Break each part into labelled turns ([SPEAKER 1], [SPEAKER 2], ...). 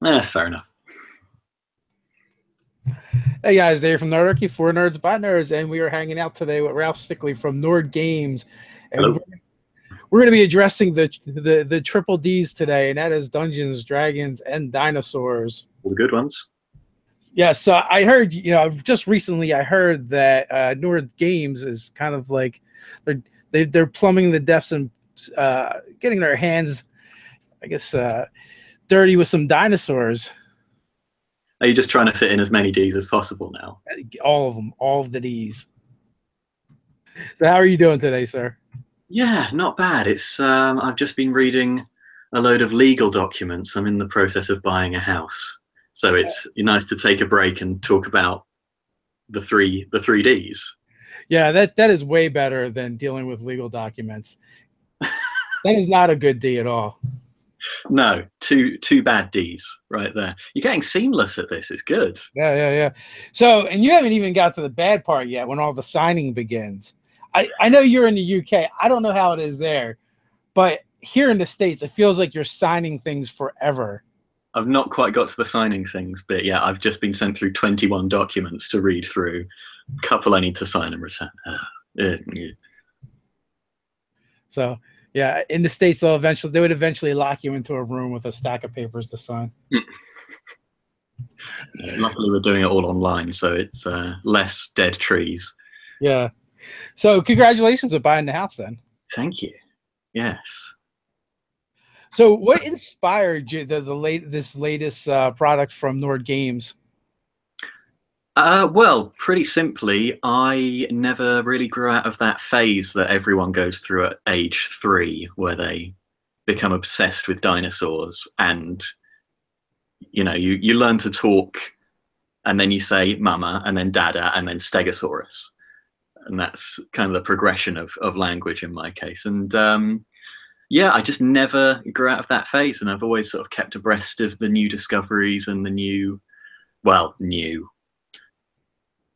[SPEAKER 1] That's fair enough.
[SPEAKER 2] Hey guys, Dave from Nerdarchy, for nerds by nerds, and we are hanging out today with Ralph Stickley from Nord Games, and
[SPEAKER 1] Hello.
[SPEAKER 2] we're going to be addressing the triple D's today, and that is Dungeons, Dragons, and Dinosaurs.
[SPEAKER 1] All the good ones.
[SPEAKER 2] Yeah, so I heard, just recently I heard that Nord Games is kind of like they're plumbing the depths and getting their hands, I guess, dirty with some dinosaurs.
[SPEAKER 1] Are you just trying to fit in as many Ds as possible now?
[SPEAKER 2] All of them, all of the D's. So how are you doing today, sir?
[SPEAKER 1] Yeah, not bad. It's I've just been reading a load of legal documents. I'm in the process of buying a house, so it's nice to take a break and talk about the three Ds.
[SPEAKER 2] Yeah, that is way better than dealing with legal documents. That is not a good D at all.
[SPEAKER 1] No, two bad Ds right there. You're getting seamless at this. It's good.
[SPEAKER 2] Yeah. So, and you haven't even got to the bad part yet when all the signing begins. I know you're in the UK. I don't know how it is there, but here in the States, it feels like you're signing things forever.
[SPEAKER 1] I've not quite got to the signing things, but yeah, I've just been sent through 21 documents to read through. A couple I need to sign and return.
[SPEAKER 2] So, yeah, in the States, they would eventually lock you into a room with a stack of papers to sign.
[SPEAKER 1] Yeah, luckily, we're doing it all online, so it's less dead trees.
[SPEAKER 2] Yeah. So, congratulations on buying the house, then.
[SPEAKER 1] Thank you. Yes.
[SPEAKER 2] So, what inspired you this latest product from Nord Games?
[SPEAKER 1] Well, pretty simply, I never really grew out of that phase that everyone goes through at age 3, where they become obsessed with dinosaurs, and you learn to talk, and then you say "mama," and then "dada," and then "stegosaurus," and that's kind of the progression of language in my case. And yeah, I just never grew out of that phase, and I've always sort of kept abreast of the new discoveries and the new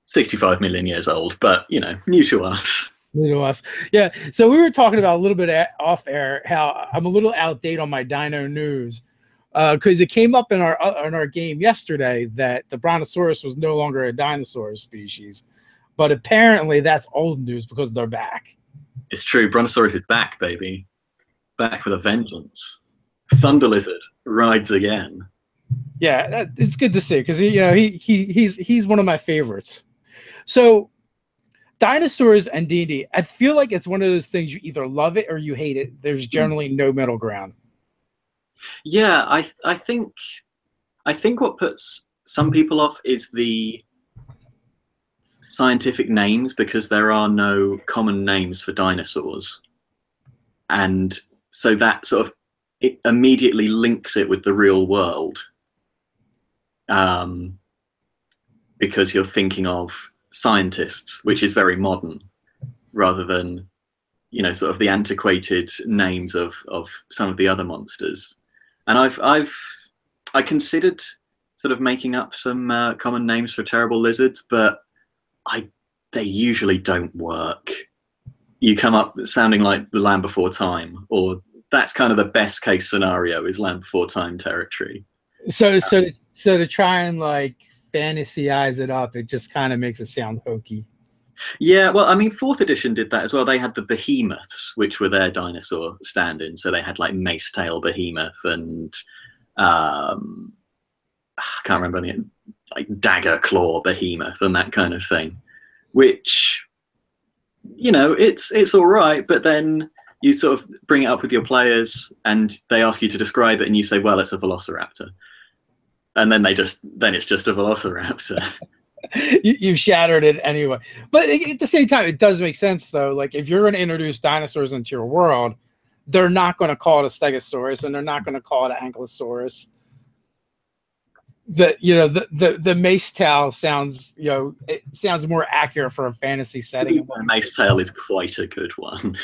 [SPEAKER 1] 65 million years old, but new to us.
[SPEAKER 2] New to us. Yeah. So we were talking about a little bit off air how I'm a little outdated on my dino news because it came up in our game yesterday that the Brontosaurus was no longer a dinosaur species, but apparently that's old news because they're back.
[SPEAKER 1] It's true. Brontosaurus is back, baby. Back with a vengeance. Thunder Lizard rides again.
[SPEAKER 2] Yeah, it's good to see because he's one of my favorites. So, dinosaurs and D&D, I feel like it's one of those things you either love it or you hate it. There's generally no middle ground.
[SPEAKER 1] Yeah, I think what puts some people off is the scientific names, because there are no common names for dinosaurs, and so that sort of it immediately links it with the real world, because you're thinking of scientists, which is very modern, rather than sort of the antiquated names of some of the other monsters. And I considered sort of making up some common names for terrible lizards, but they usually don't work. You come up sounding like the Land Before Time, or that's kind of the best case scenario, is Land Before Time territory.
[SPEAKER 2] So to try and like fantasyize it up, it just kind of makes it sound hokey.
[SPEAKER 1] Yeah, well, I mean, 4th edition did that as well. They had the behemoths, which were their dinosaur stand-in. So they had like Mace Tail Behemoth and I can't remember the like Dagger Claw Behemoth and that kind of thing. Which, it's all right, but then you sort of bring it up with your players and they ask you to describe it, and you say, well, it's a velociraptor. And then it's just a velociraptor.
[SPEAKER 2] You've shattered it anyway. But at the same time, it does make sense, though. Like, if you're going to introduce dinosaurs into your world, they're not going to call it a stegosaurus, and they're not going to call it an ankylosaurus. The mace tail sounds, it sounds more accurate for a fantasy setting.
[SPEAKER 1] Mace tail is quite a good one.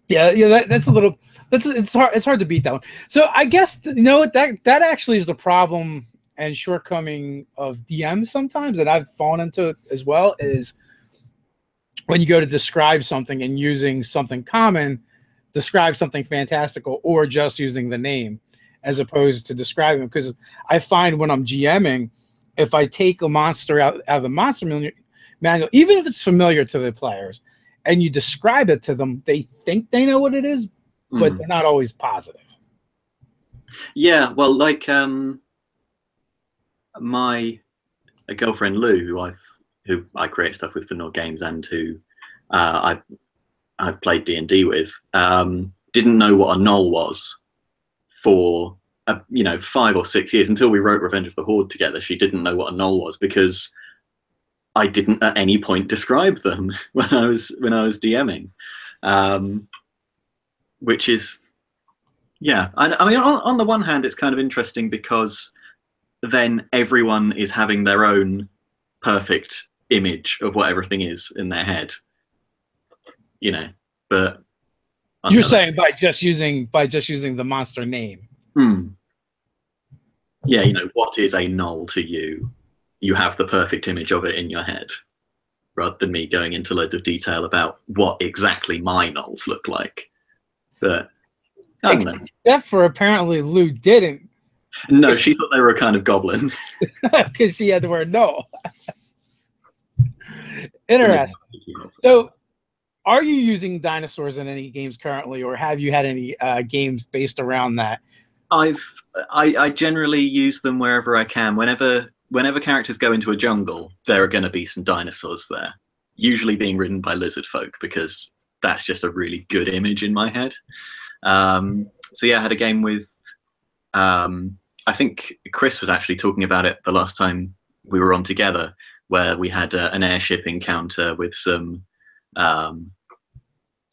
[SPEAKER 2] Yeah, that's a little. It's hard to beat that one. So I guess that actually is the problem and shortcoming of DMs sometimes, and I've fallen into it as well, is when you go to describe something and using something common, describe something fantastical, or just using the name. as opposed to describing them. Because I find when I'm GMing, if I take a monster out of the monster manual, even if it's familiar to the players, and you describe it to them, they think they know what it is, but they're not always positive.
[SPEAKER 1] Yeah, well, like my girlfriend Lou, who I create stuff with for Nord Games, and who I've played D&D with, didn't know what a null was for 5 or 6 years until we wrote Revenge of the Horde together. She didn't know what a null was because I didn't at any point describe them when I was DMing, which is, yeah. I mean, on the one hand, it's kind of interesting because then everyone is having their own perfect image of what everything is in their head, But
[SPEAKER 2] you're saying by just using the monster name.
[SPEAKER 1] Yeah, what is a null to you? You have the perfect image of it in your head, rather than me going into loads of detail about what exactly my nulls look like. But I don't know.
[SPEAKER 2] Except for apparently Lou didn't.
[SPEAKER 1] No, she thought they were a kind of goblin.
[SPEAKER 2] Because she had the word null. Interesting. So, are you using dinosaurs in any games currently, or have you had any games based around that?
[SPEAKER 1] I generally use them wherever I can. Whenever characters go into a jungle, there are going to be some dinosaurs there, usually being ridden by lizard folk, because that's just a really good image in my head. So yeah, I had a game with, I think Chris was actually talking about it the last time we were on together, where we had an airship encounter with some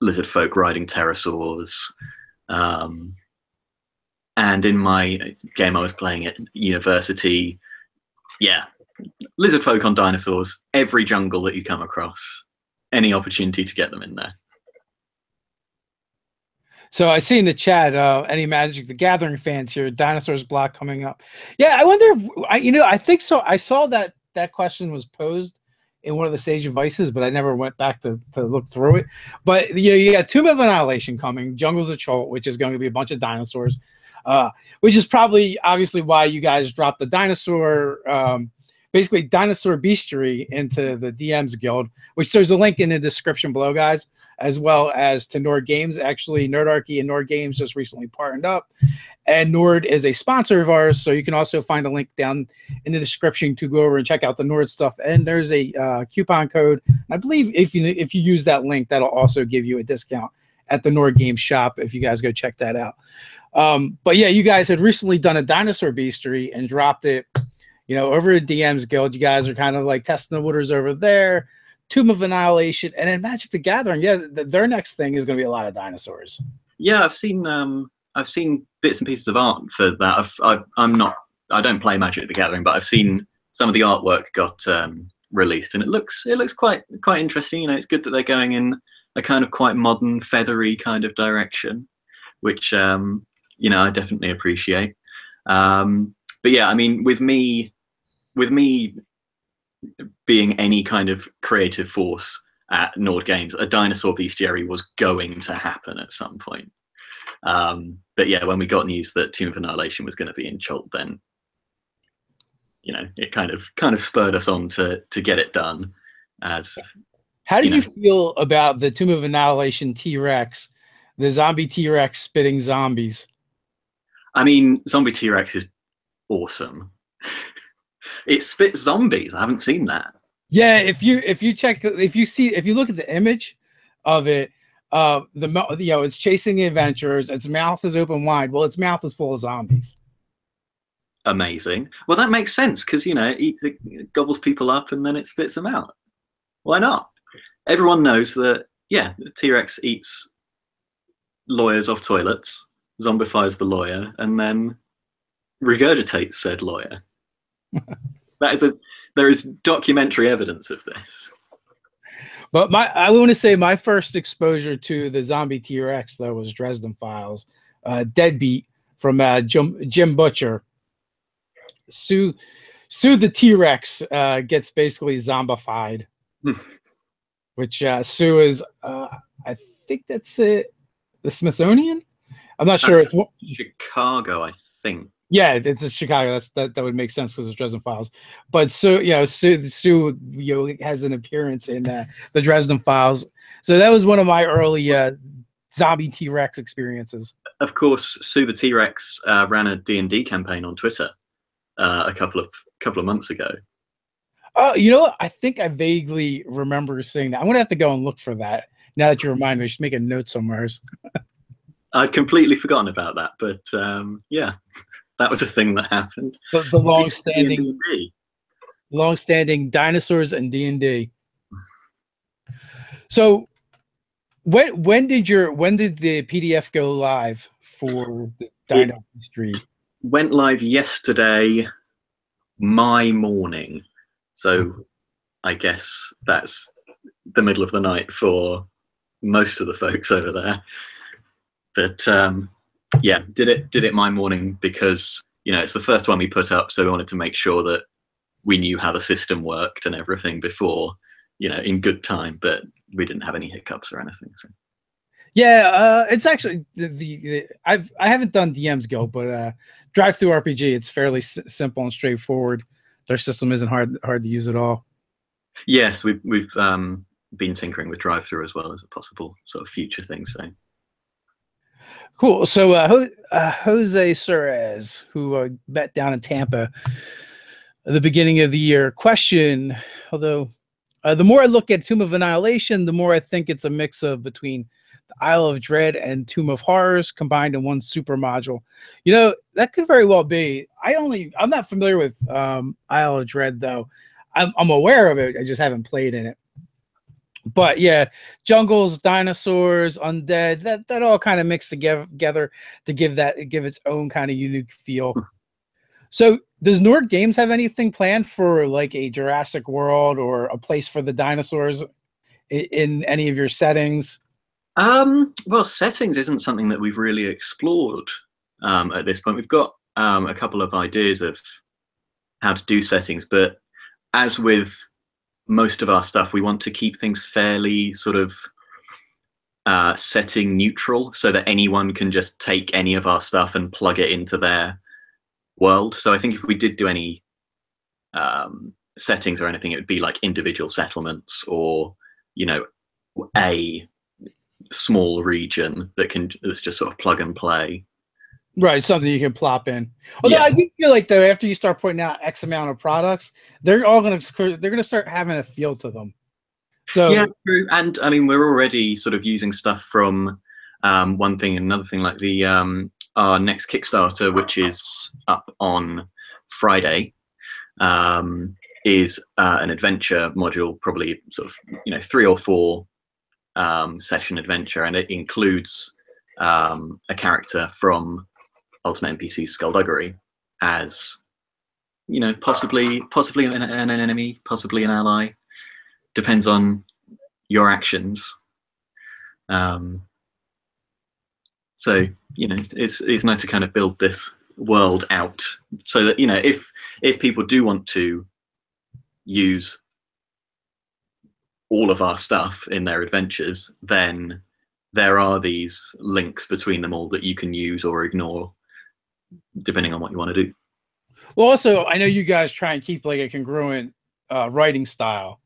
[SPEAKER 1] lizard folk riding pterosaurs. And in my game I was playing at university, yeah, lizard folk on dinosaurs, every jungle that you come across, any opportunity to get them in there.
[SPEAKER 2] So I see in the chat, any Magic the Gathering fans here, Dinosaurs block coming up. Yeah, I wonder if, I think so. I saw that question was posed in one of the Sage Advices, but I never went back to look through it. But you got Tomb of Annihilation coming, Jungles of Chult, which is going to be a bunch of dinosaurs, which is probably obviously why you guys dropped the dinosaur, basically dinosaur bestiary into the DMs Guild, which there's a link in the description below, guys, as well as to Nord Games. Actually, Nerdarchy and Nord Games just recently partnered up, and Nord is a sponsor of ours, so you can also find a link down in the description to go over and check out the Nord stuff. And there's a coupon code. I believe if you use that link, that'll also give you a discount at the Nord Games shop if you guys go check that out. But yeah, you guys had recently done a dinosaur bestiary and dropped it, over at DMs Guild. You guys are kind of like testing the waters over there. Tomb of Annihilation, and then Magic the Gathering. Yeah, their next thing is going to be a lot of dinosaurs.
[SPEAKER 1] Yeah, I've seen bits and pieces of art for that. I don't play Magic the Gathering, but I've seen some of the artwork got released, and it looks quite interesting. It's good that they're going in a kind of quite modern, feathery kind of direction, which I definitely appreciate. But yeah, I mean, with me being any kind of creative force at Nord Games, a dinosaur bestiary was going to happen at some point. But yeah, when we got news that Tomb of Annihilation was going to be in Chult, then it kind of spurred us on to get it done.
[SPEAKER 2] How do you feel about the Tomb of Annihilation T-Rex, the zombie T-Rex spitting zombies?
[SPEAKER 1] I mean, zombie T-Rex is awesome. It spits zombies. I haven't seen that.
[SPEAKER 2] Yeah, if you look at the image of it, it's chasing the adventurers. Its mouth is open wide. Well, its mouth is full of zombies.
[SPEAKER 1] Amazing. Well, that makes sense because it gobbles people up and then it spits them out. Why not? Everyone knows that. Yeah, the T-Rex eats lawyers off toilets, zombifies the lawyer, and then regurgitates said lawyer. There is documentary evidence of this.
[SPEAKER 2] But I want to say my first exposure to the zombie T-Rex though was Dresden Files, Deadbeat from Jim Butcher. Sue the T-Rex gets basically zombified, which Sue is I think that's it. The Smithsonian. I'm not sure. It's
[SPEAKER 1] Chicago, I think.
[SPEAKER 2] Yeah, it's a Chicago. That would make sense because it's Dresden Files. But Sue, Sue, has an appearance in the Dresden Files. So that was one of my early zombie T-Rex experiences.
[SPEAKER 1] Of course, Sue the T-Rex ran a D&D campaign on Twitter a couple of months ago.
[SPEAKER 2] Oh, you know what? I think I vaguely remember seeing that. I'm gonna have to go and look for that. Now that you remind me, I should make a note somewhere.
[SPEAKER 1] I'd completely forgotten about that, but yeah, that was a thing that happened.
[SPEAKER 2] The long-standing dinosaurs and D&D. So, when did the PDF go live for the Dino History?
[SPEAKER 1] Went live yesterday, my morning. So, I guess that's the middle of the night for most of the folks over there. But yeah, did it my morning because it's the first one we put up, so we wanted to make sure that we knew how the system worked and everything before, in good time. But we didn't have any hiccups or anything. So
[SPEAKER 2] yeah, it's actually I haven't done DM's Guild, but Drive Through RPG, it's fairly simple and straightforward. Their system isn't hard to use at all.
[SPEAKER 1] Yes, we've been tinkering with Drive Through as well as a possible sort of future thing. So
[SPEAKER 2] cool. So Jose Suarez, who met down in Tampa at the beginning of the year, question, although the more I look at Tomb of Annihilation, the more I think it's a mix of between the Isle of Dread and Tomb of Horrors combined in one super module. That could very well be. I'm not familiar with Isle of Dread, though. I'm aware of it. I just haven't played in it. But yeah, jungles, dinosaurs, undead, that all kind of mixed together to give its own kind of unique feel. So does Nord Games have anything planned for like a Jurassic World or a place for the dinosaurs in any of your settings?
[SPEAKER 1] Well, settings isn't something that we've really explored at this point. We've got a couple of ideas of how to do settings, but as with most of our stuff, we want to keep things fairly sort of setting neutral so that anyone can just take any of our stuff and plug it into their world. So I think if we did do any settings or anything, it would be like individual settlements or, a small region that's just sort of plug and play.
[SPEAKER 2] Right, something you can plop in. Although I do feel like though after you start putting out X amount of products, they're gonna start having a feel to them. So
[SPEAKER 1] yeah, true. And I mean, we're already sort of using stuff from one thing and another thing, like the our next Kickstarter, which is up on Friday, is an adventure module, probably sort of 3 or 4 session adventure, and it includes a character from Ultimate NPC's Skullduggery as possibly an enemy, possibly an ally, depends on your actions. So it's nice to kind of build this world out so that if people do want to use all of our stuff in their adventures, then there are these links between them all that you can use or ignore depending on what you want to do.
[SPEAKER 2] Well, also, I know you guys try and keep like a congruent writing style.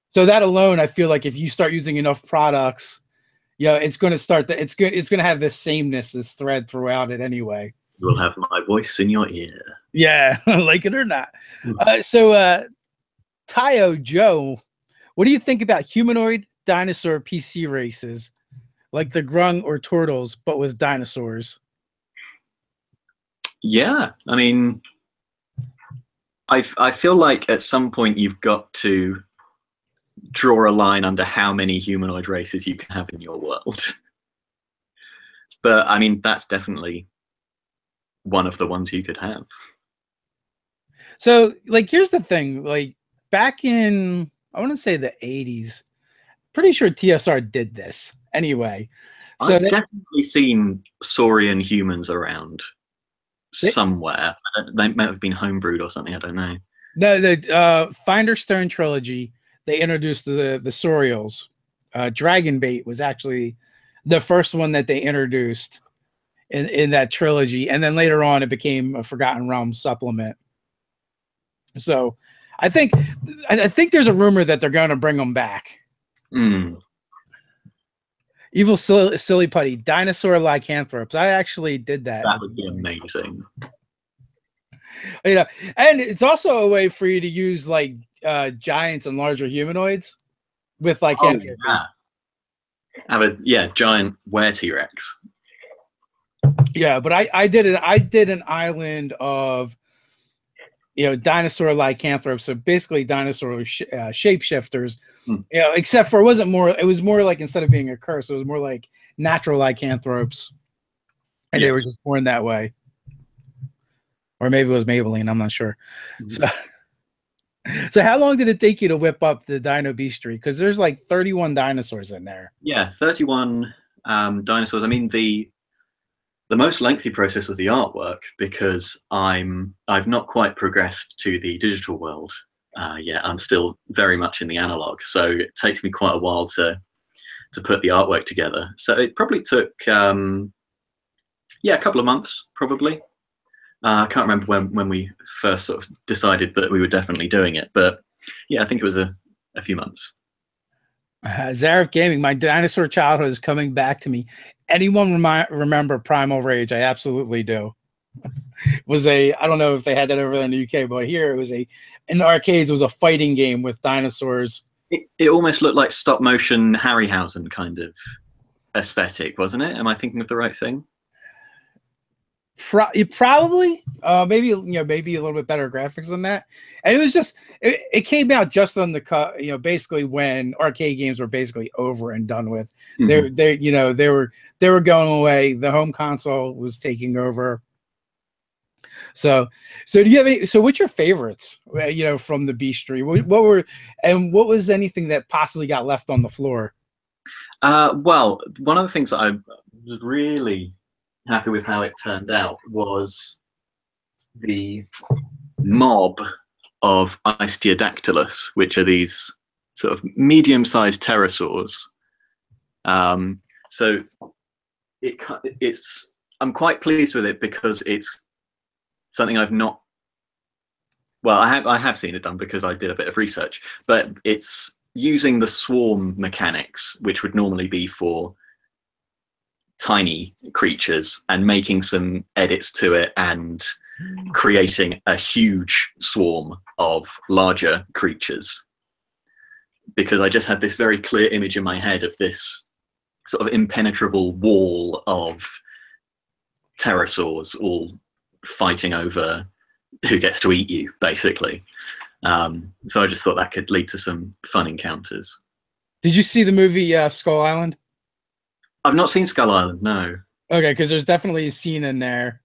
[SPEAKER 2] So that alone, I feel like if you start using enough products, it's going to start it's going to have this sameness, this thread throughout it anyway.
[SPEAKER 1] You will have my voice in your ear.
[SPEAKER 2] Yeah, like it or not. So Tayo Joe, what do you think about humanoid dinosaur PC races like the Grung or Turtles, but with dinosaurs?
[SPEAKER 1] Yeah, I mean, I feel like at some point you've got to draw a line under how many humanoid races you can have in your world. But I mean, that's definitely one of the ones you could have.
[SPEAKER 2] So, like, here's the thing. Like, back in, I want to say the 80s, pretty sure TSR did this anyway. So
[SPEAKER 1] I've definitely seen saurian humans around somewhere. They might have been homebrewed or something. I don't know.
[SPEAKER 2] No, the Finder Stone trilogy, they introduced the Saurials. Dragonbait was actually the first one that they introduced in that trilogy, and then later on it became a Forgotten Realms supplement. So I think there's a rumor that they're going to bring them back. Evil silly putty, dinosaur lycanthropes. I actually did that.
[SPEAKER 1] That would be amazing.
[SPEAKER 2] You know, and it's also a way for you to use like giants and larger humanoids with lycanthropes.
[SPEAKER 1] Have a giant were T-Rex.
[SPEAKER 2] Yeah, but I did an island of dinosaur lycanthropes, so basically dinosaur shapeshifters. Except for it was more like, instead of being a curse, it was more like natural lycanthropes, and they were just born that way. Or maybe it was Maybelline, I'm not sure. So how long did it take you to whip up the Dino Beastry? Because there's like 31 dinosaurs in there.
[SPEAKER 1] Yeah, 31 dinosaurs. I mean, the most lengthy process was the artwork, because I've not quite progressed to the digital world yet. I'm still very much in the analog, so it takes me quite a while to put the artwork together. So it probably took a couple of months, probably. I can't remember when we first sort of decided that we were definitely doing it, but yeah, I think it was a few months.
[SPEAKER 2] Zarif Gaming, my dinosaur childhood is coming back to me. Anyone remember Primal Rage? I absolutely do. I don't know if they had that over there in the UK, but here it was in the arcades, it was a fighting game with dinosaurs.
[SPEAKER 1] It almost looked like stop motion Harryhausen kind of aesthetic, wasn't it? Am I thinking of the right thing?
[SPEAKER 2] Probably, maybe a little bit better graphics than that. And it was just it came out just on the cut, basically when arcade games were basically over and done with. They were going away. The home console was taking over. So do you have any? So what's your favorites? From the Beastry? What was anything that possibly got left on the floor?
[SPEAKER 1] Well, one of the things that I was really happy with how it turned out was the mob of Isteodactylus, which are these sort of medium-sized pterosaurs. So I'm quite pleased with it, because it's something I've not. Well, I have seen it done because I did a bit of research, but it's using the swarm mechanics, which would normally be for tiny creatures, and making some edits to it and creating a huge swarm of larger creatures, because I just had this very clear image in my head of this sort of impenetrable wall of pterosaurs all fighting over who gets to eat you, basically. So I just thought that could lead to some fun encounters.
[SPEAKER 2] Did you see the movie Skull Island?
[SPEAKER 1] I've not seen Skull Island, no.
[SPEAKER 2] Okay, because there's definitely a scene in there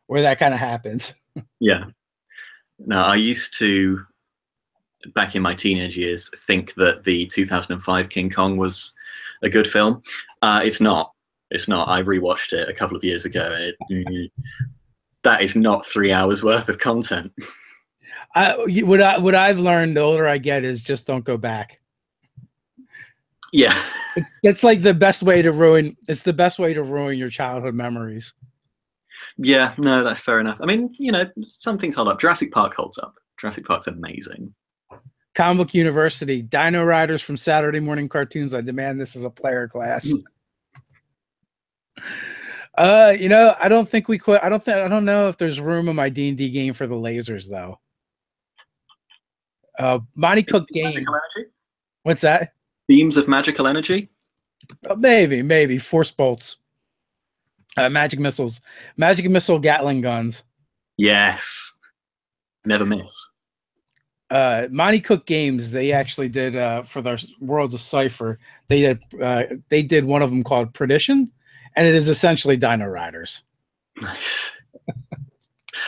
[SPEAKER 2] where that kind of happens.
[SPEAKER 1] Yeah. No, I used to, back in my teenage years, think that the 2005 King Kong was a good film. It's not. It's not. I rewatched it a couple of years ago, and that is not 3 hours worth of content.
[SPEAKER 2] What I've learned the older I get is just don't go back.
[SPEAKER 1] Yeah.
[SPEAKER 2] It's like the best way to ruin. It's the best way to ruin your childhood memories.
[SPEAKER 1] Yeah, no, that's fair enough. I mean, some things hold up. Jurassic Park holds up. Jurassic Park's amazing.
[SPEAKER 2] Comic Book University, Dino Riders from Saturday morning cartoons. I demand this as a player class. I don't think we quit. I don't know if there's room in my D&D game for the lasers though. Monty Cook game. What's that?
[SPEAKER 1] Beams of magical energy?
[SPEAKER 2] Maybe. Force bolts. Magic missiles. Magic missile Gatling guns.
[SPEAKER 1] Yes. Never miss.
[SPEAKER 2] Monty Cook Games, they actually did for their Worlds of Cypher, they did one of them called Perdition, and it is essentially Dino Riders.
[SPEAKER 1] Nice.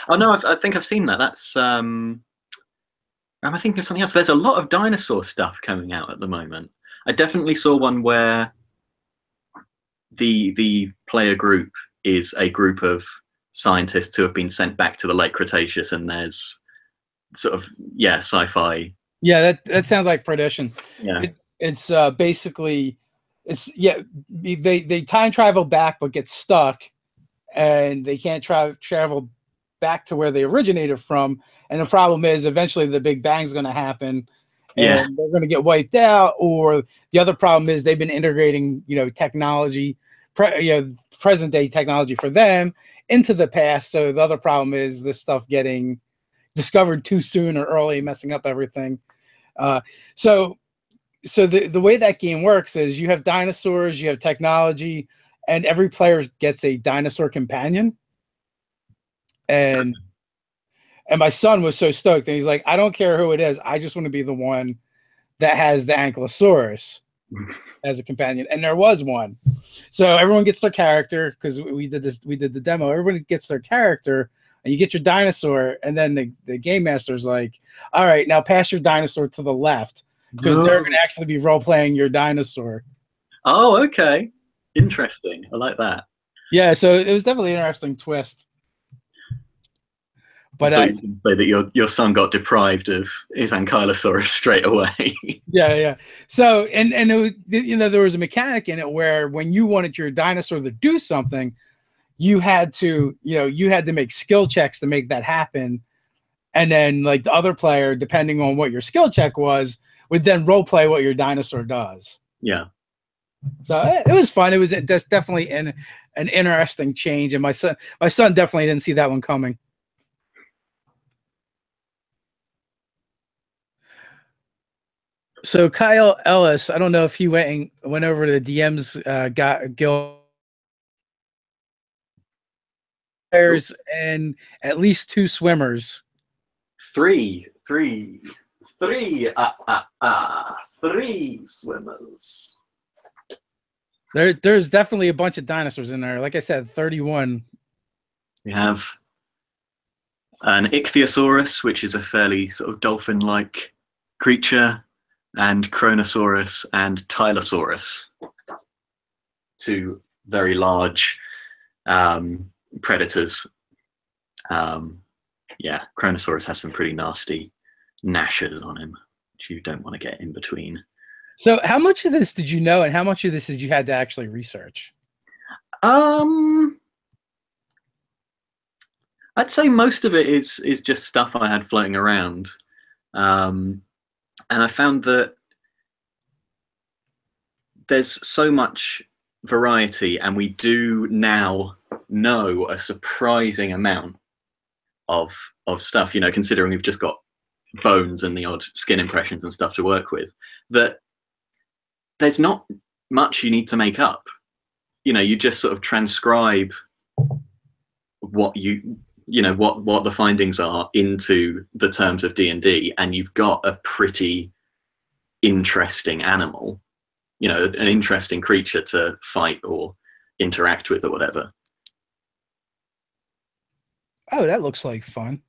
[SPEAKER 1] Oh no, I think I've seen that. That's am I thinking of something else? There's a lot of dinosaur stuff coming out at the moment. I definitely saw one where the player group is a group of scientists who have been sent back to the late Cretaceous, and there's sort of sci-fi.
[SPEAKER 2] Yeah, that sounds like Perdition.
[SPEAKER 1] Yeah,
[SPEAKER 2] it's basically they time travel back but get stuck, and they can't travel back to where they originated from. And the problem is eventually the Big Bang's going to happen, and they're going to get wiped out. Or the other problem is they've been integrating, technology, present day technology for them into the past. So the other problem is this stuff getting discovered too soon or early, messing up everything. So the way that game works is you have dinosaurs, you have technology, and every player gets a dinosaur companion. And my son was so stoked, and he's like, I don't care who it is, I just want to be the one that has the Ankylosaurus as a companion. And there was one. So everyone gets their character, because we did the demo. Everybody gets their character, and you get your dinosaur, and then the game master's like, all right, now pass your dinosaur to the left, because they're going to actually be role-playing your dinosaur.
[SPEAKER 1] Oh, okay. Interesting. I like that.
[SPEAKER 2] Yeah, so it was definitely an interesting twist. But
[SPEAKER 1] I thought you can say that your son got deprived of his Ankylosaurus straight away.
[SPEAKER 2] Yeah. So and it was, there was a mechanic in it where when you wanted your dinosaur to do something, you had to make skill checks to make that happen. And then like the other player, depending on what your skill check was, would then role play what your dinosaur does.
[SPEAKER 1] Yeah.
[SPEAKER 2] So it was fun. It was just definitely an interesting change. And my son definitely didn't see that one coming. So Kyle Ellis, I don't know if he went over to the DMs, got Gil players and at least 2 swimmers.
[SPEAKER 1] Three swimmers.
[SPEAKER 2] There's definitely a bunch of dinosaurs in there. Like I said, 31.
[SPEAKER 1] We have an Ichthyosaurus, which is a fairly sort of dolphin-like creature, and Chronosaurus and Tylosaurus, 2 very large predators. Yeah, Chronosaurus has some pretty nasty gnashes on him, which you don't want to get in between.
[SPEAKER 2] So how much of this did you know, and how much of this did you had to actually research?
[SPEAKER 1] I'd say most of it is just stuff I had floating around. And I found that there's so much variety, and we do now know a surprising amount of stuff, considering we've just got bones and the odd skin impressions and stuff to work with, that there's not much you need to make up. You just sort of transcribe what what the findings are into the terms of D&D, and you've got a pretty interesting animal, an interesting creature to fight or interact with or whatever.
[SPEAKER 2] Oh, that looks like fun.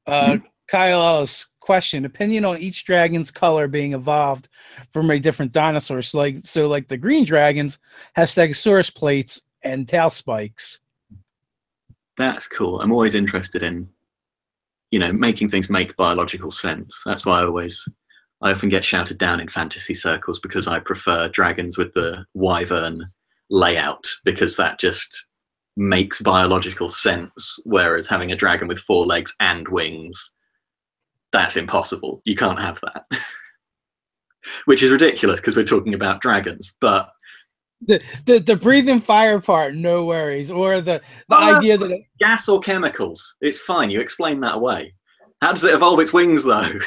[SPEAKER 2] Kyle Ellis, question: opinion on each dragon's color being evolved from a different dinosaur. So like the green dragons have stegosaurus plates and tail spikes.
[SPEAKER 1] That's cool. I'm always interested in, making things make biological sense. That's why I often get shouted down in fantasy circles, because I prefer dragons with the wyvern layout, because that just makes biological sense, whereas having a dragon with 4 legs and wings, that's impossible. You can't have that. Which is ridiculous, because we're talking about dragons, but
[SPEAKER 2] the breathing fire part, no worries. Or the idea that
[SPEAKER 1] gas or chemicals, it's fine. You explain that away. How does it evolve its wings, though?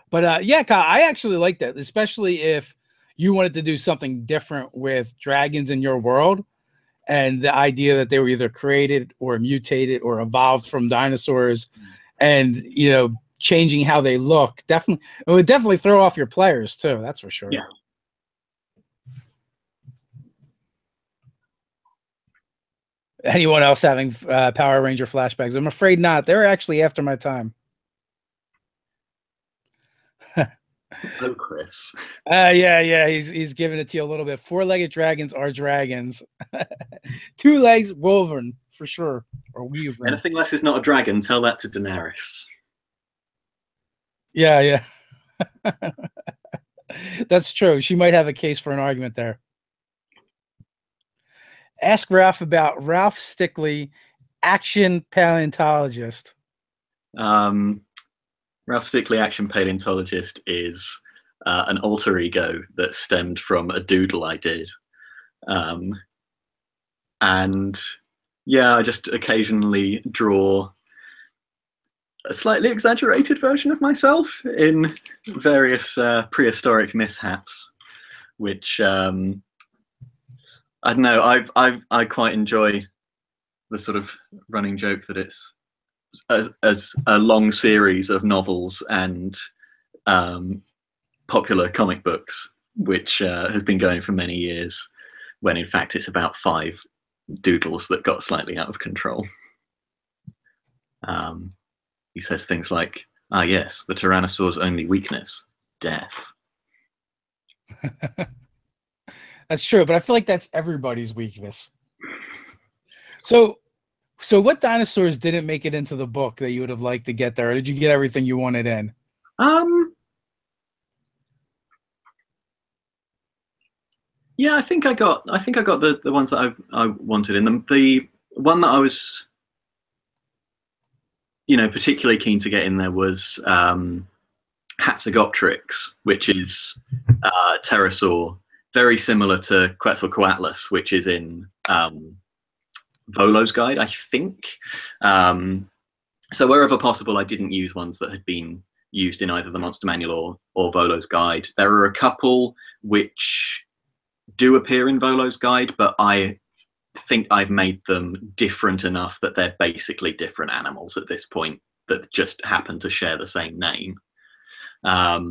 [SPEAKER 2] But yeah, Kyle, I actually like that, especially if you wanted to do something different with dragons in your world, and the idea that they were either created or mutated or evolved from dinosaurs, and changing how they look. It would definitely throw off your players too. That's for sure.
[SPEAKER 1] Yeah.
[SPEAKER 2] Anyone else having Power Ranger flashbacks? I'm afraid not. They're actually after my time.
[SPEAKER 1] Oh, Chris.
[SPEAKER 2] Yeah. He's giving it to you a little bit. 4-legged dragons are dragons. 2 legs, Wolverine for sure, or Weaver.
[SPEAKER 1] Anything less is not a dragon. Tell that to Daenerys.
[SPEAKER 2] Yeah. That's true. She might have a case for an argument there. Ask Ralph about Ralph Stickley, action paleontologist.
[SPEAKER 1] Ralph Stickley, action paleontologist, is an alter ego that stemmed from a doodle I did. And yeah, I just occasionally draw a slightly exaggerated version of myself in various prehistoric mishaps, which I don't know. I quite enjoy the sort of running joke that it's as a long series of novels and popular comic books, which has been going for many years, when in fact it's about 5 doodles that got slightly out of control. He says things like, "Ah, yes, the Tyrannosaur's only weakness, death."
[SPEAKER 2] That's true, but I feel like that's everybody's weakness. So what dinosaurs didn't make it into the book that you would have liked to get there, or did you get everything you wanted in?
[SPEAKER 1] Yeah, I think I got the ones that I wanted in them. The one that I was, particularly keen to get in there was Hatzegopteryx, which is pterosaur, very similar to Quetzalcoatlus, which is in Volo's Guide, I think. So wherever possible, I didn't use ones that had been used in either the Monster Manual or Volo's Guide. There are a couple which do appear in Volo's Guide, but I think I've made them different enough that they're basically different animals at this point that just happen to share the same name. But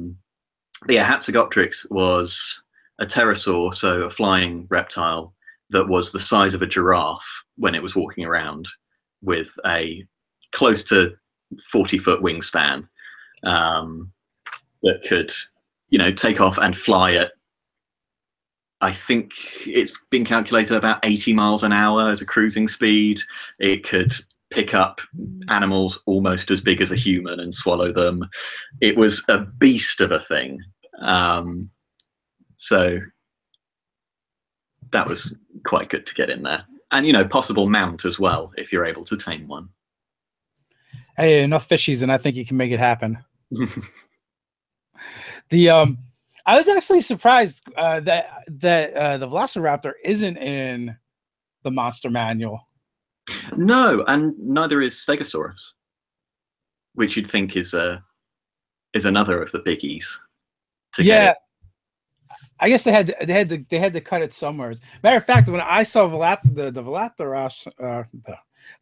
[SPEAKER 1] yeah, Hatzegopteryx was a pterosaur, so a flying reptile that was the size of a giraffe when it was walking around, with a close to 40-foot wingspan, that could, take off and fly at, I think it's been calculated, about 80 miles an hour as a cruising speed. It could pick up animals almost as big as a human and swallow them. It was a beast of a thing. So that was quite good to get in there. And, possible mount as well, if you're able to tame one.
[SPEAKER 2] Hey, enough fishies, and I think you can make it happen. I was actually surprised that the Velociraptor isn't in the Monster Manual.
[SPEAKER 1] No, and neither is Stegosaurus, which you'd think is another of the biggies.
[SPEAKER 2] Yeah, I guess they had to cut it somewhere. Matter of fact, when I saw the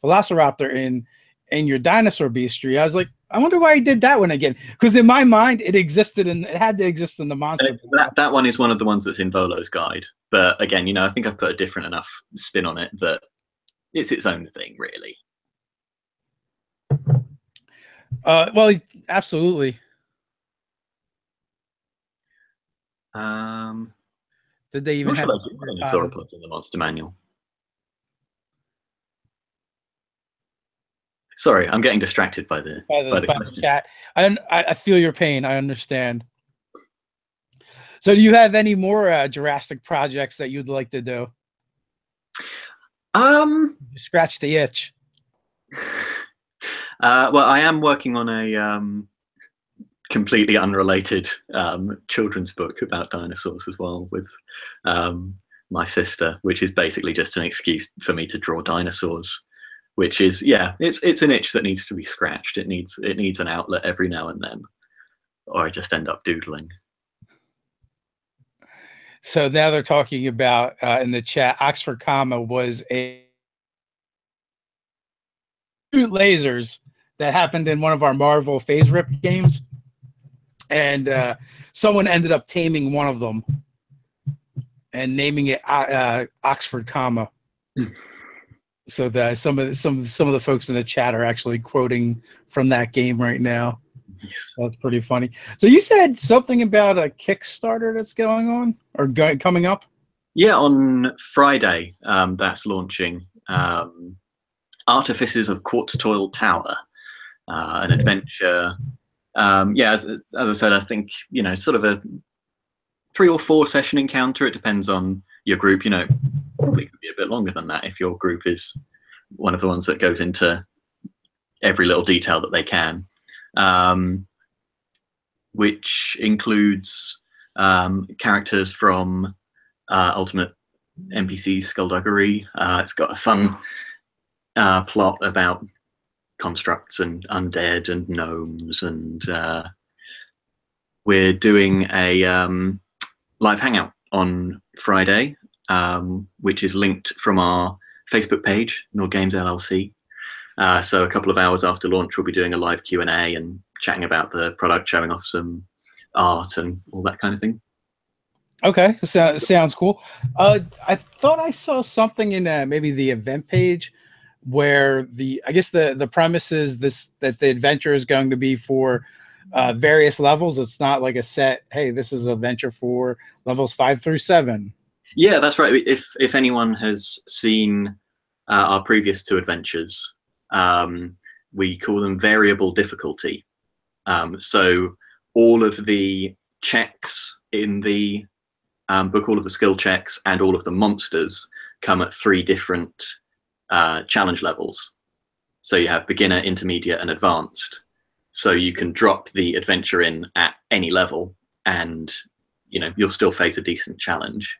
[SPEAKER 2] Velociraptor in your Dinosaur Bestiary, I was like, I wonder why he did that one again. Because in my mind, it existed and it had to exist in the monster.
[SPEAKER 1] That one is one of the ones that's in Volo's Guide. But again, I think I've put a different enough spin on it that it's its own thing, really.
[SPEAKER 2] Well, absolutely. Did they even have
[SPEAKER 1] sauropods in the Monster Manual? Sorry, I'm getting distracted by the
[SPEAKER 2] chat. I feel your pain. I understand. So, do you have any more Jurassic projects that you'd like to do? You scratch the itch.
[SPEAKER 1] Well, I am working on a completely unrelated children's book about dinosaurs as well, with my sister, which is basically just an excuse for me to draw dinosaurs. Which is, yeah, it's an itch that needs to be scratched. It needs an outlet every now and then, or I just end up doodling.
[SPEAKER 2] So now they're talking about in the chat, Oxford Comma was a lasers that happened in one of our Marvel Phase Rip games, and someone ended up taming one of them and naming it Oxford Comma. So that some of the folks in the chat are actually quoting from that game right now.
[SPEAKER 1] Nice.
[SPEAKER 2] That's pretty funny. So you said something about a Kickstarter that's going on or coming up?
[SPEAKER 1] Yeah, on Friday, that's launching. Artifices of Quartz Toil Tower, an adventure. Yeah, as I said, I think sort of a 3 or 4 session encounter. It depends on your group, you know, probably could be a bit longer than that if your group is one of the ones that goes into every little detail that they can, which includes characters from Ultimate NPC Skullduggery. It's got a fun plot about constructs and undead and gnomes, and we're doing a live hangout on Friday, which is linked from our Facebook page, Nord Games LLC. So a couple of hours after launch, we'll be doing a live Q&A and chatting about the product, showing off some art and all that kind of thing.
[SPEAKER 2] Okay, sounds cool. I thought I saw something in maybe the event page where I guess the premise is that the adventure is going to be for various levels. It's not like a set, hey, this is an adventure for levels 5 through 7.
[SPEAKER 1] Yeah, that's right. If anyone has seen our previous 2 adventures, we call them variable difficulty. So all of the checks in the book, all of the skill checks and all of the monsters come at 3 different challenge levels. So you have beginner, intermediate, and advanced. So you can drop the adventure in at any level, and you know you'll still face a decent challenge.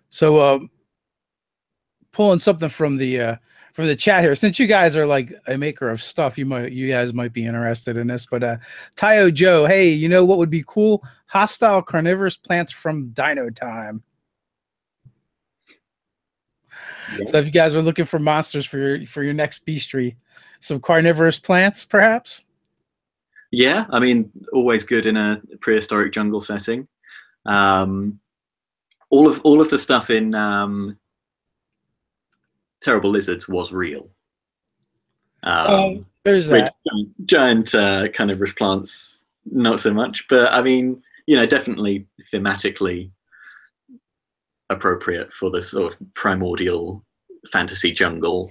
[SPEAKER 2] So, pulling something from the chat here, since you guys are like a maker of stuff, you guys might be interested in this. But Tayo Joe, hey, you know what would be cool? Hostile carnivorous plants from Dino Time. Yeah. So if you guys are looking for monsters for your next bestiary, some carnivorous plants, perhaps.
[SPEAKER 1] Yeah, I mean, always good in a prehistoric jungle setting. All of the stuff in Terrible Lizards was real.
[SPEAKER 2] There's that.
[SPEAKER 1] Giant carnivorous plants, not so much. But I mean, you know, definitely thematically appropriate for the sort of primordial fantasy jungle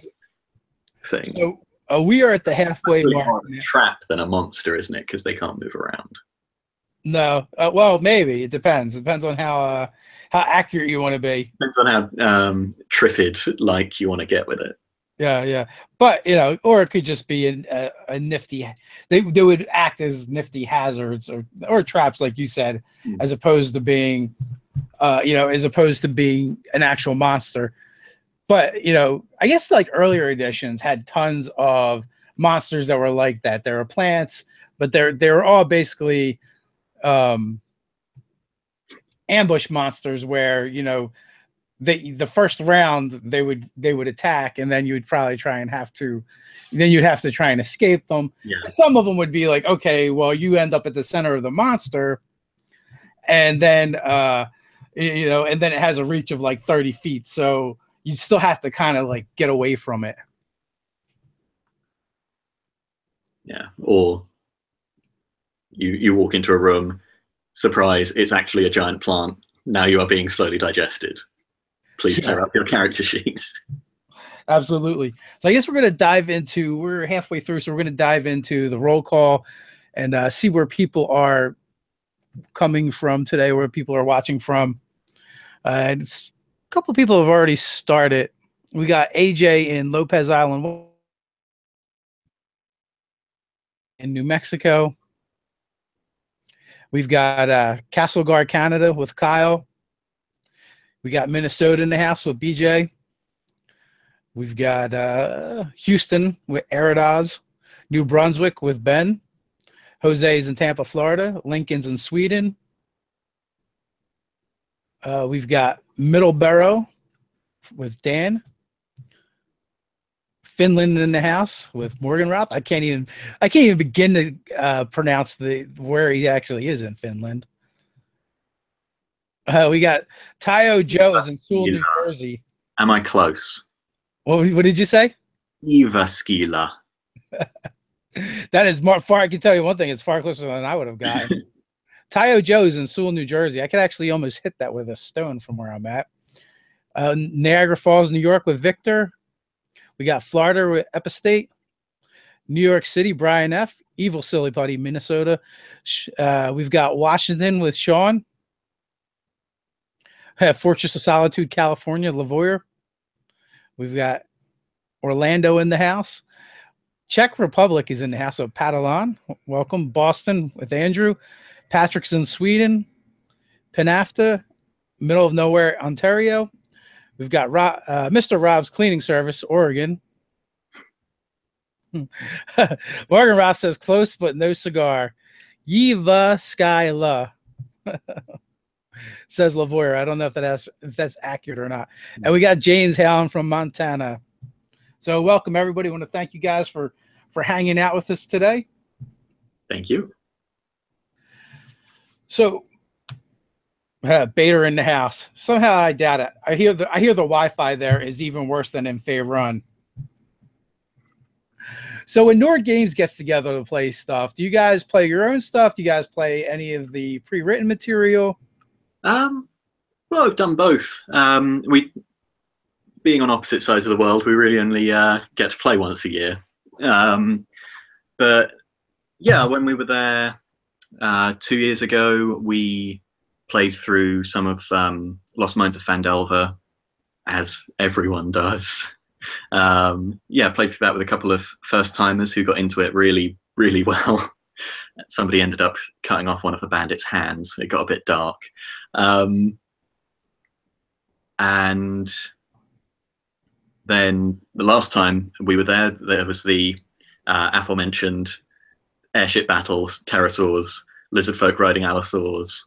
[SPEAKER 1] thing.
[SPEAKER 2] So we are at the halfway mark.
[SPEAKER 1] More a trap than a monster, isn't it? Because they can't move around.
[SPEAKER 2] No, well, maybe it depends. It depends on how accurate you want to be.
[SPEAKER 1] Depends on how triffid like you want to get with it.
[SPEAKER 2] Yeah. But you know, or it could just be a nifty. They would act as nifty hazards or traps, like you said, as opposed to being, as opposed to being an actual monster. But you know, I guess like earlier editions had tons of monsters that were like that. There were plants, but they're all basically ambush monsters where, you know, the first round they would attack, and then you would probably you'd have to try and escape them.
[SPEAKER 1] Yeah.
[SPEAKER 2] Some of them would be like, okay, well, you end up at the center of the monster, and then and then it has a reach of like 30 feet, so you still have to kind of like get away from it.
[SPEAKER 1] Yeah, or you walk into a room, surprise, it's actually a giant plant. Now you are being slowly digested. Please tear up your character sheet.
[SPEAKER 2] Absolutely. So I guess we're halfway through, so we're going to dive into the roll call and see where people are coming from today, where people are watching from. And a couple of people have already started. We got AJ in Lopez Island in New Mexico. We've got Castlegar, Canada with Kyle. We got Minnesota in the house with BJ. We've got Houston with Eridas. New Brunswick with Ben. Jose's in Tampa, Florida. Lincoln's in Sweden. We've got Middleborough with Dan. Finland in the house with Morgenroth. I can't even begin to pronounce where he actually is in Finland. We got Tayo Joe is in Chult, New Jersey.
[SPEAKER 1] Am I close?
[SPEAKER 2] What did you say?
[SPEAKER 1] Jyväskylä.
[SPEAKER 2] That is far. I can tell you one thing. It's far closer than I would have gotten. Tayo Joe is in Chult, New Jersey. I could actually almost hit that with a stone from where I'm at. Niagara Falls, New York with Victor. We got Florida with Epistate. New York City, Brian F. Evil Silly Putty, Minnesota. We've got Washington with Sean. Fortress of Solitude, California, Lavoyer. We've got Orlando in the house. Czech Republic is in the house. So Padalon, welcome. Boston with Andrew. Patrick's in Sweden. Penafta, middle of nowhere, Ontario. We've got Mr. Rob's Cleaning Service, Oregon. Morgan Ross says close but no cigar. Yiva Skyla. Says Lavoyer. I don't know if that's accurate or not. And we got James Hallen from Montana. So welcome everybody. I want to thank you guys for hanging out with us today.
[SPEAKER 1] Thank you.
[SPEAKER 2] So Bader in the house. Somehow I doubt it. I hear the Wi-Fi there is even worse than in Fay Run. So when Nord Games gets together to play stuff, do you guys play your own stuff? Do you guys play any of the pre-written material?
[SPEAKER 1] Well, we've done both. We, being on opposite sides of the world, we really only get to play once a year. But yeah, when we were there 2 years ago, we played through some of Lost Mines of Phandelver, as everyone does. Yeah, played through that with a couple of first-timers who got into it really, really well. Somebody ended up cutting off one of the bandits' hands. It got a bit dark. And then the last time we were there, there was the aforementioned airship battles, pterosaurs, lizard folk riding allosaurs.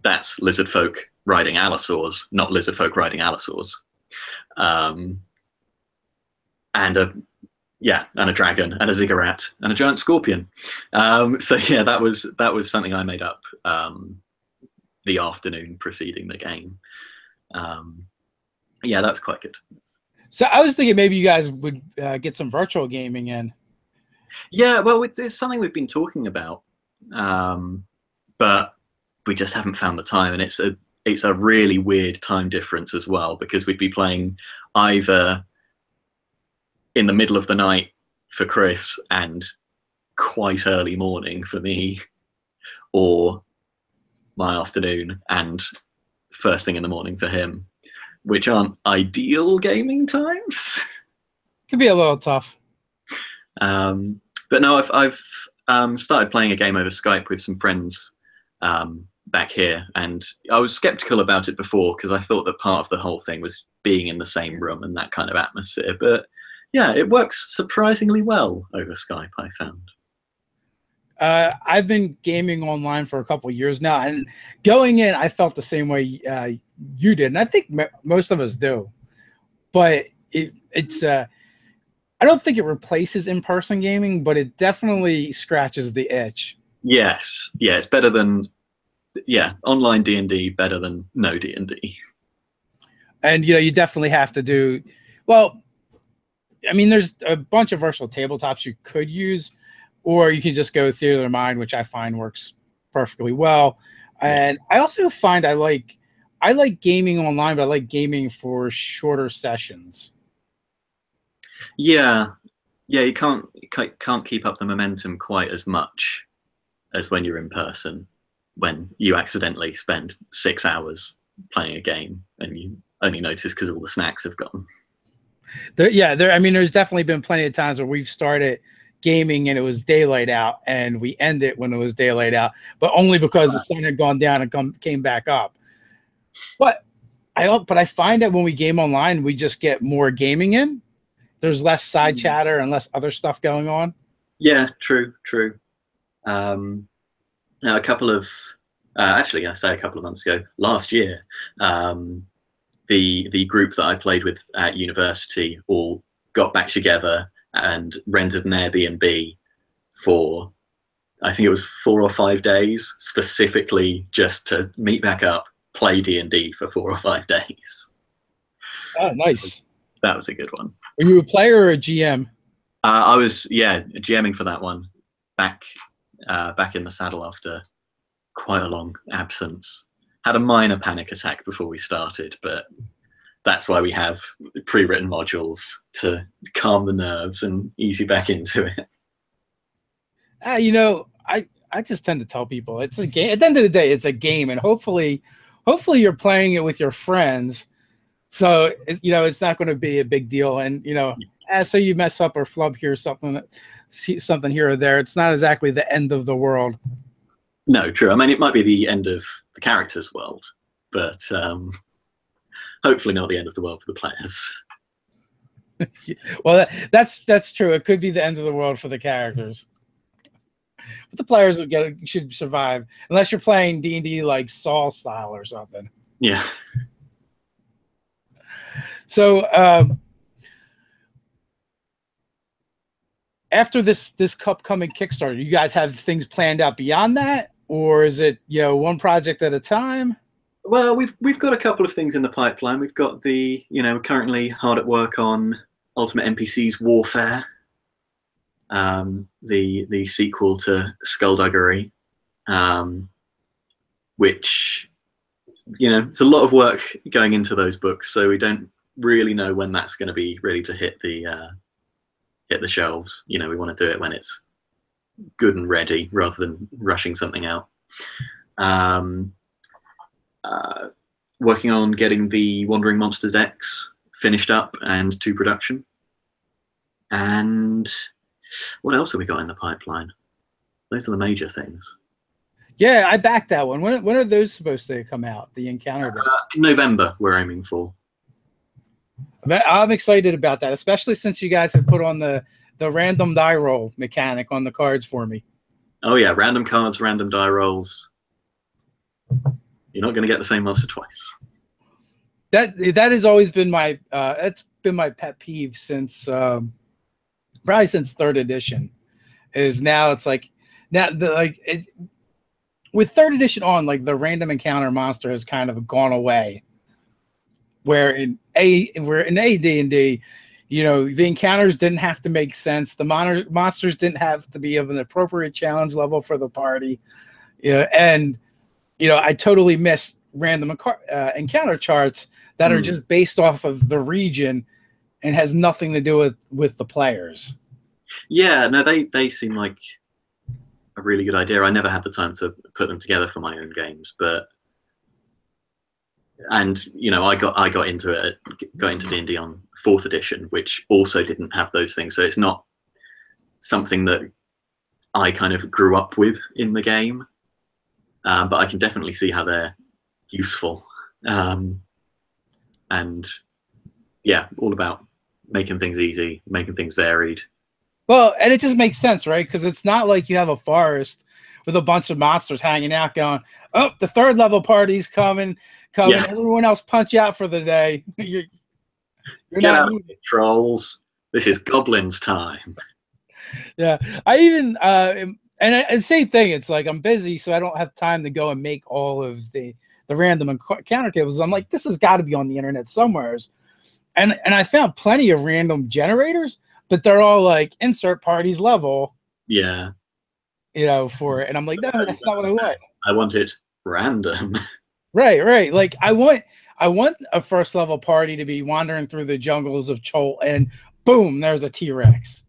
[SPEAKER 1] That's lizard folk riding allosaurs, not lizard folk riding allosaurs. And a dragon and a ziggurat and a giant scorpion. So yeah, that was something I made up the afternoon preceding the game. Yeah, that's quite good.
[SPEAKER 2] So I was thinking maybe you guys would get some virtual gaming in.
[SPEAKER 1] Yeah, well, it's something we've been talking about, but we just haven't found the time, and it's a really weird time difference as well, because we'd be playing either in the middle of the night for Chris and quite early morning for me, or my afternoon and first thing in the morning for him, which aren't ideal gaming times.
[SPEAKER 2] Could be a little tough.
[SPEAKER 1] But no, I've started playing a game over Skype with some friends back here, and I was skeptical about it before because I thought that part of the whole thing was being in the same room and that kind of atmosphere. But yeah, it works surprisingly well over Skype, I found.
[SPEAKER 2] I've been gaming online for a couple of years now, and going in, I felt the same way you did, and I think most of us do. But it's I don't think it replaces in-person gaming, but it definitely scratches the itch.
[SPEAKER 1] Yes, yeah, it's better than online D&D, better than no D&D.
[SPEAKER 2] And you definitely have to do well. I mean, there's a bunch of virtual tabletops you could use, or you can just go Theater of Mind, which I find works perfectly well. And I also find I like gaming online, but I like gaming for shorter sessions.
[SPEAKER 1] Yeah, you can't keep up the momentum quite as much as when you're in person, when you accidentally spend 6 hours playing a game and you only notice because all the snacks have gone.
[SPEAKER 2] I mean, there's definitely been plenty of times where we've started gaming and it was daylight out, and we end it when it was daylight out, but only because the sun had gone down and came back up. But I find that when we game online, we just get more gaming in. There's less side chatter and less other stuff going on. Yeah,
[SPEAKER 1] true. Now, a couple of months ago, last year, the group that I played with at university all got back together and rented an Airbnb for, I think it was 4 or 5 days, specifically just to meet back up, play D&D for 4 or 5 days.
[SPEAKER 2] Oh, nice.
[SPEAKER 1] That was a good one.
[SPEAKER 2] Were you a player or a GM?
[SPEAKER 1] I was, GMing for that one. Back in the saddle after quite a long absence. Had a minor panic attack before we started, but that's why we have pre-written modules to calm the nerves and ease you back into it. I
[SPEAKER 2] just tend to tell people it's a game. At the end of the day, it's a game, and hopefully hopefully you're playing it with your friends, so it's not going to be a big deal. And as so you mess up or flub here something here or there, it's not exactly the end of the world.
[SPEAKER 1] No, true. I mean, it might be the end of the character's world, but hopefully not the end of the world for the players.
[SPEAKER 2] Well, that's true. It could be the end of the world for the characters, but the players should survive, unless you're playing D&D like Saul style or something.
[SPEAKER 1] Yeah.
[SPEAKER 2] So after this upcoming Kickstarter, you guys have things planned out beyond that, or is it one project at a time?
[SPEAKER 1] Well, we've got a couple of things in the pipeline. We've got the we're currently hard at work on Ultimate NPCs Warfare, the sequel to Skullduggery, which it's a lot of work going into those books, so we don't really know when that's going to be ready to hit the shelves. We want to do it when it's good and ready, rather than rushing something out. Working on getting the Wandering Monsters X finished up and to production. And what else have we got in the pipeline? Those are the major things.
[SPEAKER 2] Yeah, I backed that one. When are those supposed to come out? The Encounter book?
[SPEAKER 1] November, we're aiming for.
[SPEAKER 2] I'm excited about that, especially since you guys have put on the random die roll mechanic on the cards for me.
[SPEAKER 1] Oh yeah, random cards, random die rolls. You're not going to get the same monster twice.
[SPEAKER 2] That has always been my that's been my pet peeve since probably since 3rd edition. Is now it's like with 3rd edition on, like the random encounter monster has kind of gone away. Where in AD&D, the encounters didn't have to make sense. The monsters didn't have to be of an appropriate challenge level for the party. And I totally miss random encounter charts that are just based off of the region and has nothing to do with the players. Yeah,
[SPEAKER 1] no, they seem like a really good idea. I never had the time to put them together for my own games, and I got into D&D on 4th edition, which also didn't have those things. So it's not something that I kind of grew up with in the game. But I can definitely see how they're useful. And yeah, all about making things easy, making things varied.
[SPEAKER 2] Well, and it just makes sense, right? Because it's not like you have a forest with a bunch of monsters hanging out going, oh, the 3rd level party's coming. Yeah. Everyone else punch out for the day. You're
[SPEAKER 1] Get not out, trolls. This is goblins time.
[SPEAKER 2] Yeah, I even and same thing. It's like I'm busy, so I don't have time to go and make all of the random encounter tables. I'm like, this has got to be on the internet somewhere. And I found plenty of random generators, but they're all like insert parties level.
[SPEAKER 1] Yeah.
[SPEAKER 2] For it. And I'm like, no, that's not what I want.
[SPEAKER 1] I want it random.
[SPEAKER 2] Right. Like I want a 1st level party to be wandering through the jungles of Chult and boom, there's a T-Rex.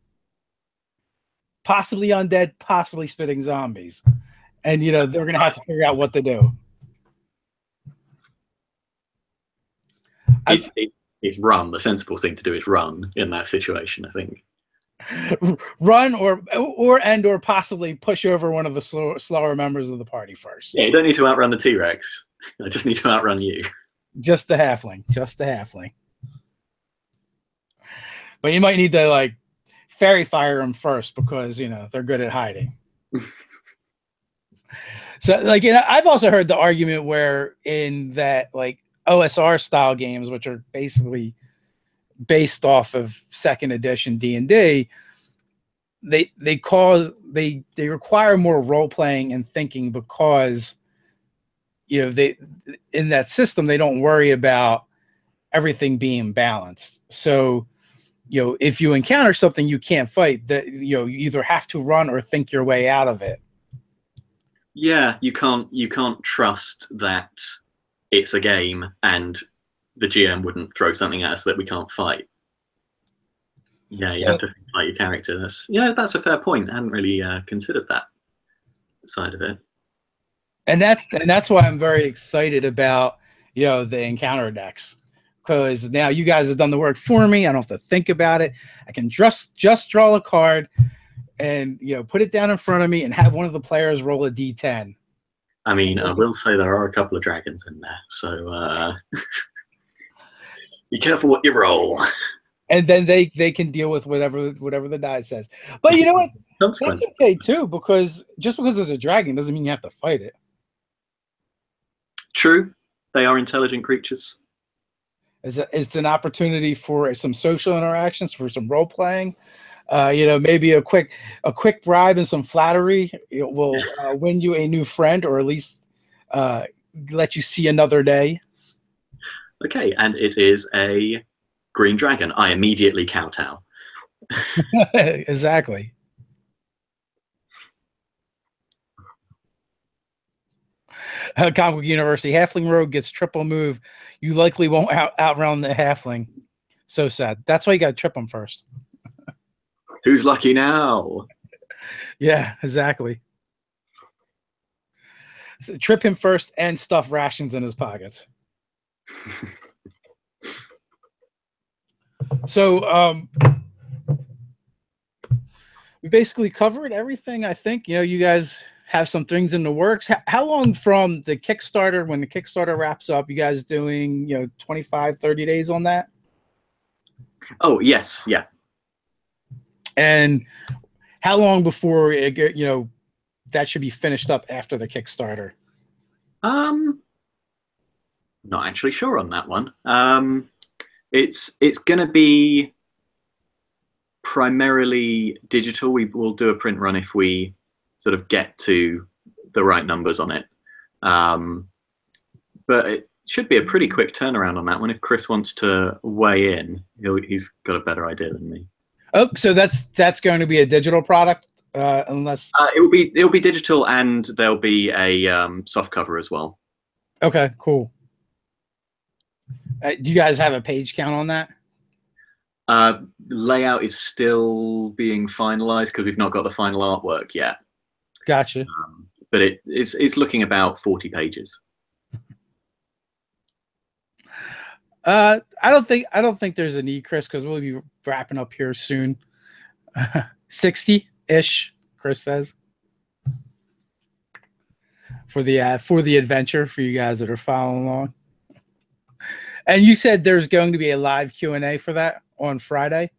[SPEAKER 2] Possibly undead, possibly spitting zombies. And they're gonna have to figure out what to do.
[SPEAKER 1] It's run. The sensible thing to do is run in that situation, I think.
[SPEAKER 2] Run or possibly push over one of the slower members of the party first.
[SPEAKER 1] Yeah, you don't need to outrun the T-Rex. I just need to outrun you.
[SPEAKER 2] Just the halfling. But you might need to like fairy fire them first because they're good at hiding. So like I've also heard the argument where in that like OSR style games, which are basically based off of 2nd edition D&D, they require more role playing and thinking because they in that system they don't worry about everything being balanced. So if you encounter something you can't fight, that you either have to run or think your way out of it.
[SPEAKER 1] Yeah, you can't trust that it's a game and the GM wouldn't throw something at us that we can't fight. Yeah, you have to fight your character. That's a fair point. I hadn't really considered that side of it.
[SPEAKER 2] And that's why I'm very excited about, you know, the encounter decks, because now you guys have done the work for me. I don't have to think about it. I can just draw a card and, you know, put it down in front of me and have one of the players roll a D10.
[SPEAKER 1] I mean, I will say there are a couple of dragons in there, so be careful what you roll.
[SPEAKER 2] And then they can deal with whatever the die says. But you know what? That's okay too, because just because there's a dragon doesn't mean you have to fight it.
[SPEAKER 1] True, they are intelligent creatures.
[SPEAKER 2] It's an opportunity for some social interactions, for some role playing. You know, maybe a quick bribe and some flattery, it will win you a new friend, or at least let you see another day.
[SPEAKER 1] Okay, and it is a green dragon. I immediately kowtow.
[SPEAKER 2] Exactly. Comic Book University. Halfling Rogue gets triple move. You likely won't outrun the Halfling. So sad. That's why you got to trip him first.
[SPEAKER 1] Who's lucky now?
[SPEAKER 2] Yeah, exactly. So trip him first and stuff rations in his pockets. So we basically covered everything, I think. You know, you guys have some things in the works. How long from the Kickstarter, when the Kickstarter wraps up, you guys doing, you know, 25, 30 days on that?
[SPEAKER 1] Oh, yes. Yeah.
[SPEAKER 2] And how long before it, you know, that should be finished up after the Kickstarter?
[SPEAKER 1] Not actually sure on that one. It's going to be primarily digital. We will do a print run if we sort of get to the right numbers on it. But it should be a pretty quick turnaround on that one. If Chris wants to weigh in, he's got a better idea than me.
[SPEAKER 2] Oh, so that's going to be a digital product, unless
[SPEAKER 1] it'll be digital, and there'll be a soft cover as well.
[SPEAKER 2] Okay, cool. Do you guys have a page count on that?
[SPEAKER 1] Layout is still being finalized because we've not got the final artwork yet.
[SPEAKER 2] Gotcha.
[SPEAKER 1] But it's looking about 40 pages.
[SPEAKER 2] I don't think there's a need, Chris, because we'll be wrapping up here soon. 60-ish, Chris says, for the adventure for you guys that are following along. And you said there's going to be a live Q&A for that on Friday?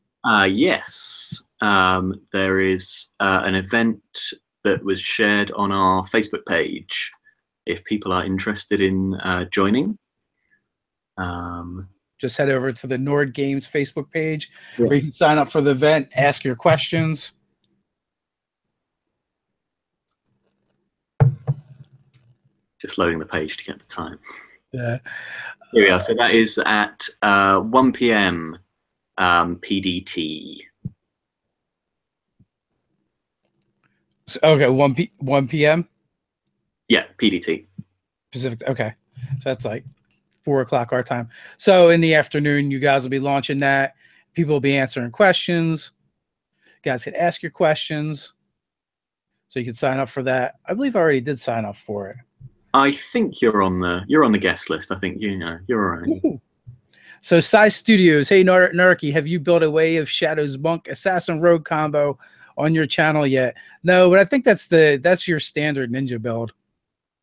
[SPEAKER 1] Yes. There is an event that was shared on our Facebook page if people are interested in joining.
[SPEAKER 2] Just head over to the Nord Games Facebook page, where you can sign up for the event, ask your questions.
[SPEAKER 1] Just loading the page to get the time.
[SPEAKER 2] Yeah.
[SPEAKER 1] Here we are. So that is at 1 p.m. PDT.
[SPEAKER 2] So, okay, 1 p.m.
[SPEAKER 1] Yeah, PDT.
[SPEAKER 2] Pacific. Okay, so that's like 4 o'clock our time. So in the afternoon, you guys will be launching that. People will be answering questions. You guys can ask your questions. So you can sign up for that. I believe I already did sign up for it.
[SPEAKER 1] I think you're on the guest list. I think you're all right.
[SPEAKER 2] Ooh. So Size Studios, hey Nerdarchy, have you built a Way of Shadows Monk Assassin Rogue combo on your channel yet? No, but I think that's your standard ninja build,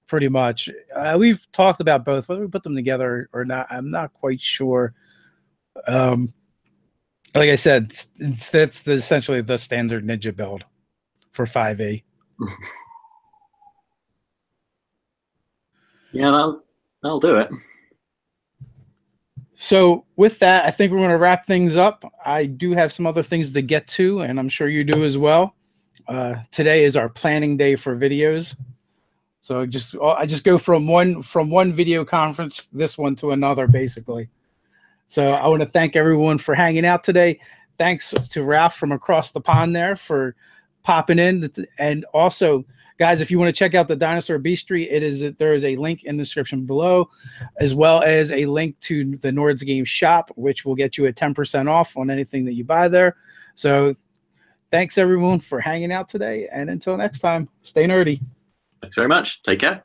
[SPEAKER 2] pretty much. We've talked about both, whether we put them together or not. I'm not quite sure. Like I said, that's essentially the standard ninja build for 5e.
[SPEAKER 1] Yeah, that'll do it.
[SPEAKER 2] So with that, I think we're going to wrap things up. I do have some other things to get to, and I'm sure you do as well. Today is our planning day for videos. So I just go from one video conference, this one, to another, basically. So I want to thank everyone for hanging out today. Thanks to Ralph from across the pond there for popping in. And also, guys, if you want to check out the Dinosaur Bistry, there is a link in the description below, as well as a link to the Nord's Game shop, which will get you a 10% off on anything that you buy there. So thanks everyone for hanging out today, and until next time, stay nerdy.
[SPEAKER 1] Thanks very much. Take care.